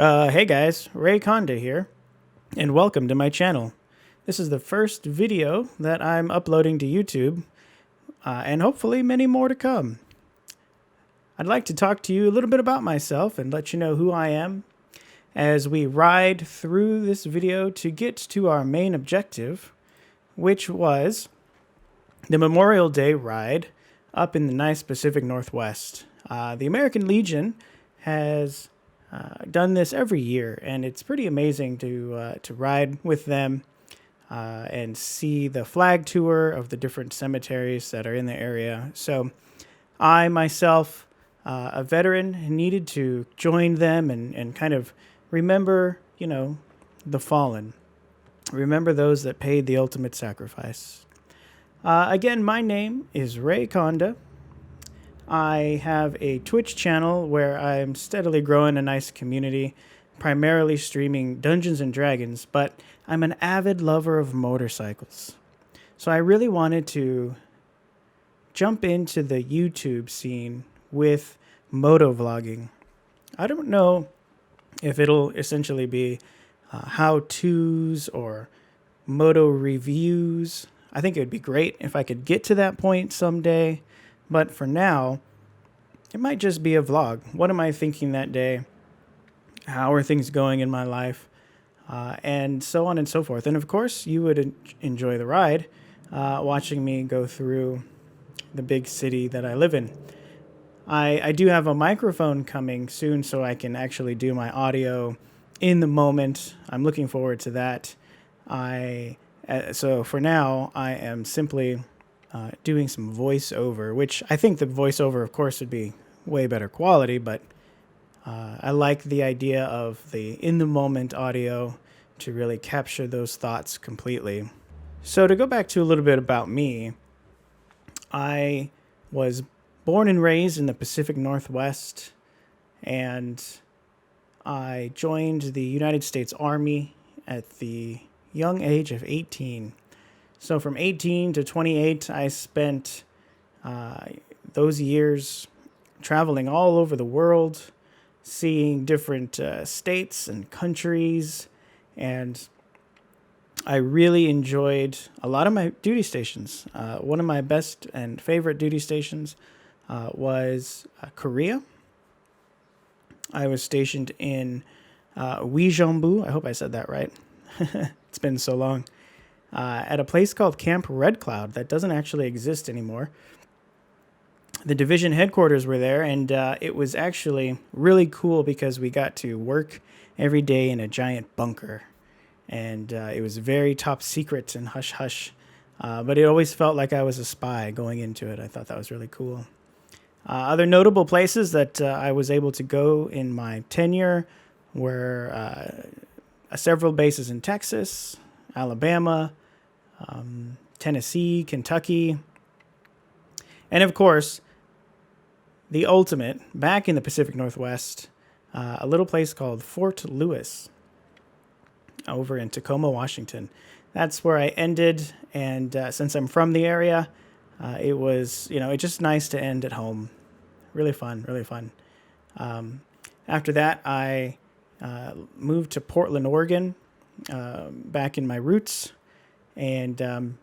Hey guys, Ray Conda here, and welcome to my channel. This is the first video that I'm uploading to YouTube, and hopefully many more to come. I'd like to talk to you a little bit about myself and let you know who I am as we ride through this video to get to our main objective, which was the Memorial Day ride up in the nice Pacific Northwest. The American Legion has done this every year, and it's pretty amazing to ride with them and see the flag tour of the different cemeteries that are in the area. So I myself, a veteran, needed to join them and kind of remember, the fallen. Remember those that paid the ultimate sacrifice. Again, my name is Ray Conda. I have a Twitch channel where I'm steadily growing a nice community, primarily streaming Dungeons and Dragons, but I'm an avid lover of motorcycles. So I really wanted to jump into the YouTube scene with motovlogging. I don't know if it'll essentially be how-tos or moto reviews. I think it would be great if I could get to that point someday. But for now, it might just be a vlog. What am I thinking that day? How are things going in my life? And so on and so forth. And of course, you would enjoy the ride, watching me go through the big city that I live in. I do have a microphone coming soon so I can actually do my audio in the moment. I'm looking forward to that. So for now, I am simply doing some voiceover, which I think the voiceover, of course, would be way better quality, but I like the idea of the in-the-moment audio to really capture those thoughts completely. So to go back to a little bit about me, I was born and raised in the Pacific Northwest, and I joined the United States Army at the young age of 18. So from 18 to 28, I spent those years traveling all over the world, seeing different states and countries, and I really enjoyed a lot of my duty stations. One of my best and favorite duty stations was Korea. I was stationed in Uijeongbu. I hope I said that right. It's been so long. At a place called Camp Red Cloud that doesn't actually exist anymore. The division headquarters were there, and it was actually really cool because we got to work every day in a giant bunker. And it was very top secret and hush-hush. But it always felt like I was a spy going into it. I thought that was really cool. Other notable places that I was able to go in my tenure were several bases in Texas, Alabama, Tennessee, Kentucky, and of course, the ultimate, back in the Pacific Northwest, a little place called Fort Lewis over in Tacoma, Washington. That's where I ended, and since I'm from the area, it was, it's just nice to end at home. Really fun, really fun. After that, I moved to Portland, Oregon, back in my roots, and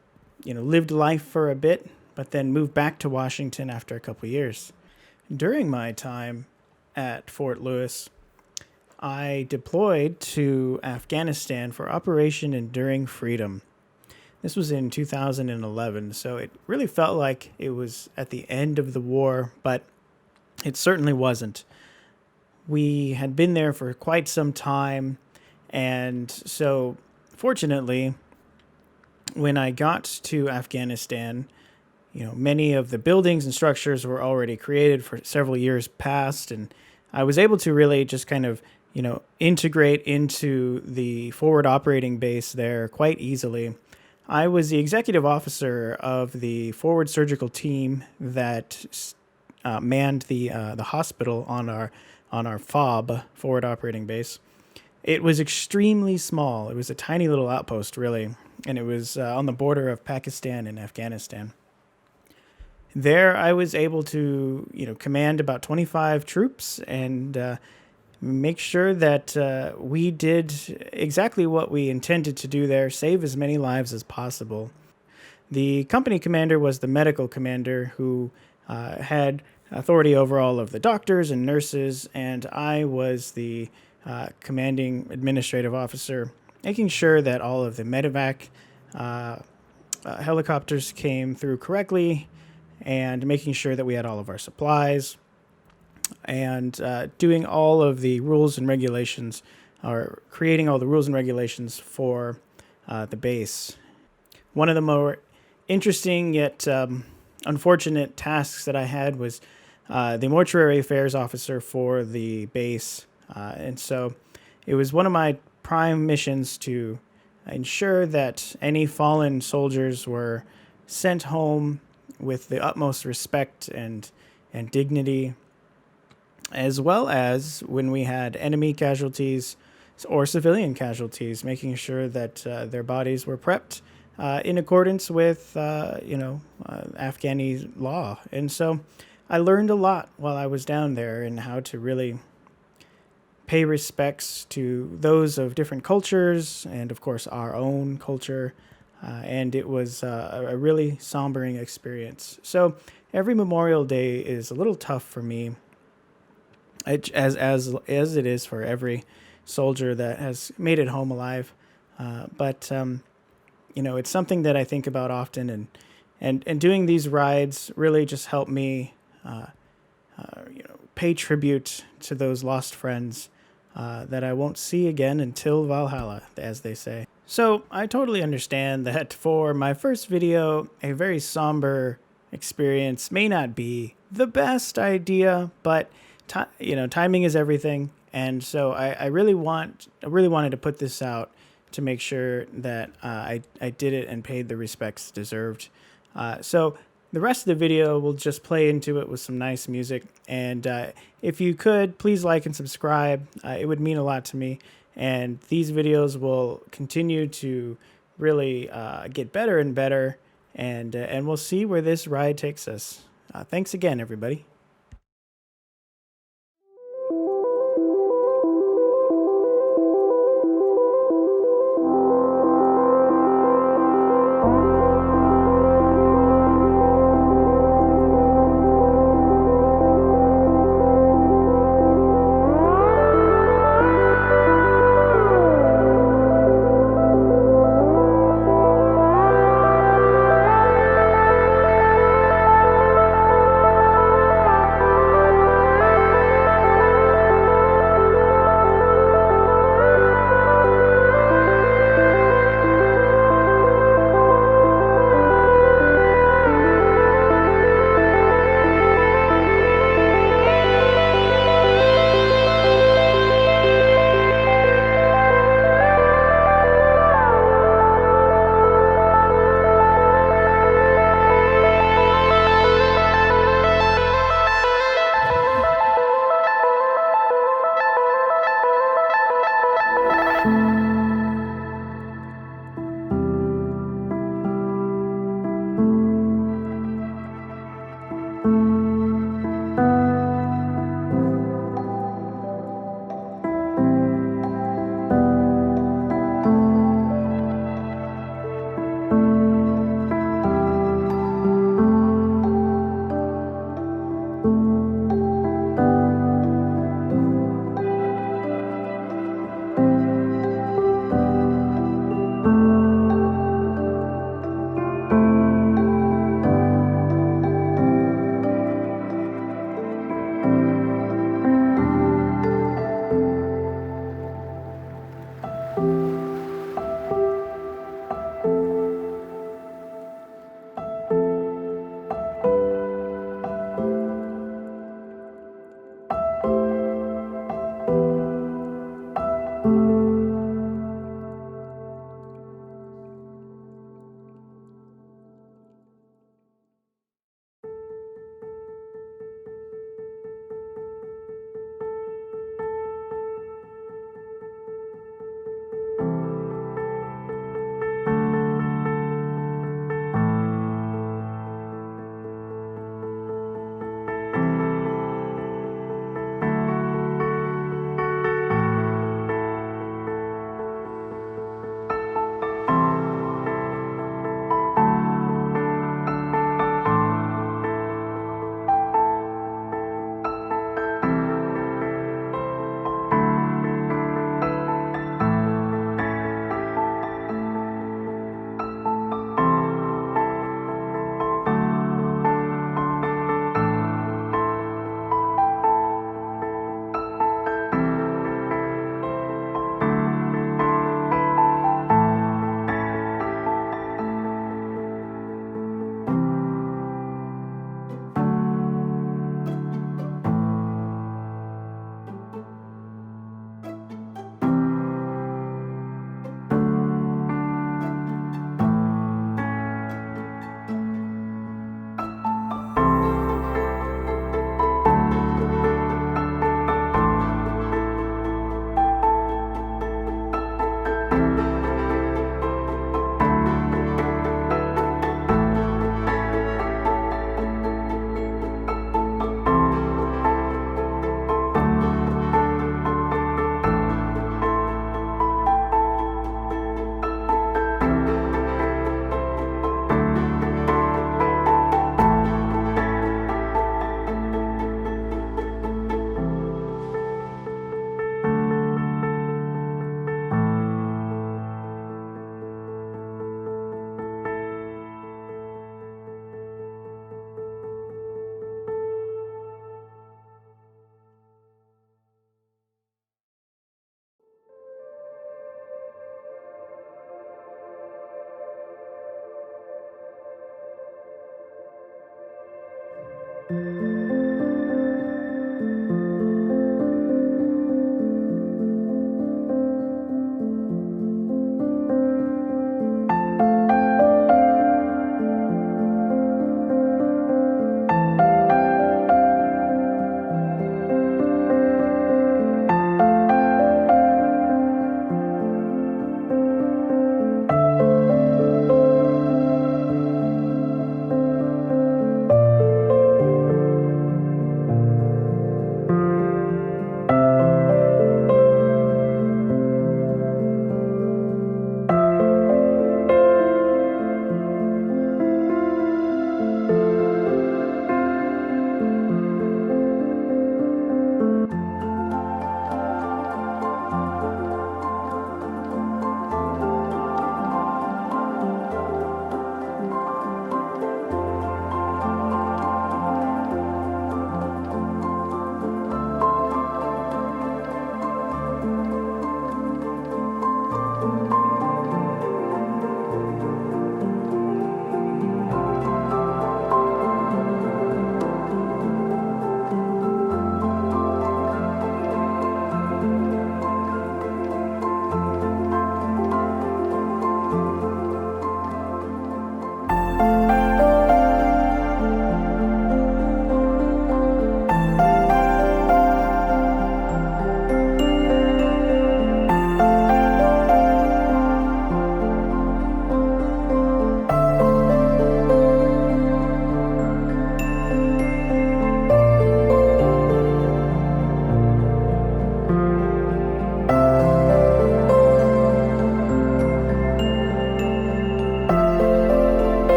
lived life for a bit, but then moved back to Washington after a couple years. During my time at Fort Lewis, I deployed to Afghanistan for Operation Enduring Freedom. This was in 2011, so it really felt like it was at the end of the war, but it certainly wasn't. We had been there for quite some time, and so fortunately, when I got to Afghanistan, many of the buildings and structures were already created for several years past, and I was able to really just kind of, integrate into the forward operating base there quite easily. I was the executive officer of the forward surgical team that manned the hospital on our FOB, forward operating base. It was extremely small. It was a tiny little outpost, really, and it was on the border of Pakistan and Afghanistan. There, I was able to, command about 25 troops and make sure that we did exactly what we intended to do there, save as many lives as possible. The company commander was the medical commander who had authority over all of the doctors and nurses, and I was the commanding administrative officer, making sure that all of the medevac helicopters came through correctly, and making sure that we had all of our supplies, and doing all of the rules and regulations, or creating all the rules and regulations for the base. One of the more interesting yet unfortunate tasks that I had was the mortuary affairs officer for the base. And so it was one of my prime missions to ensure that any fallen soldiers were sent home with the utmost respect and dignity, as well as when we had enemy casualties or civilian casualties, making sure that their bodies were prepped in accordance with, Afghani law. And so I learned a lot while I was down there, and how to really pay respects to those of different cultures and, of course, our own culture. And it was a really sombering experience. So every Memorial Day is a little tough for me, as it is for every soldier that has made it home alive. But it's something that I think about often, and doing these rides really just help me, pay tribute to those lost friends that I won't see again until Valhalla, as they say. So I totally understand that for my first video, a very somber experience may not be the best idea, but timing is everything. And so I really wanted to put this out to make sure that I did it and paid the respects deserved. So the rest of the video, we'll just play into it with some nice music. And if you could, please like and subscribe. It would mean a lot to me. And these videos will continue to really get better and better. And we'll see where this ride takes us. Thanks again, everybody.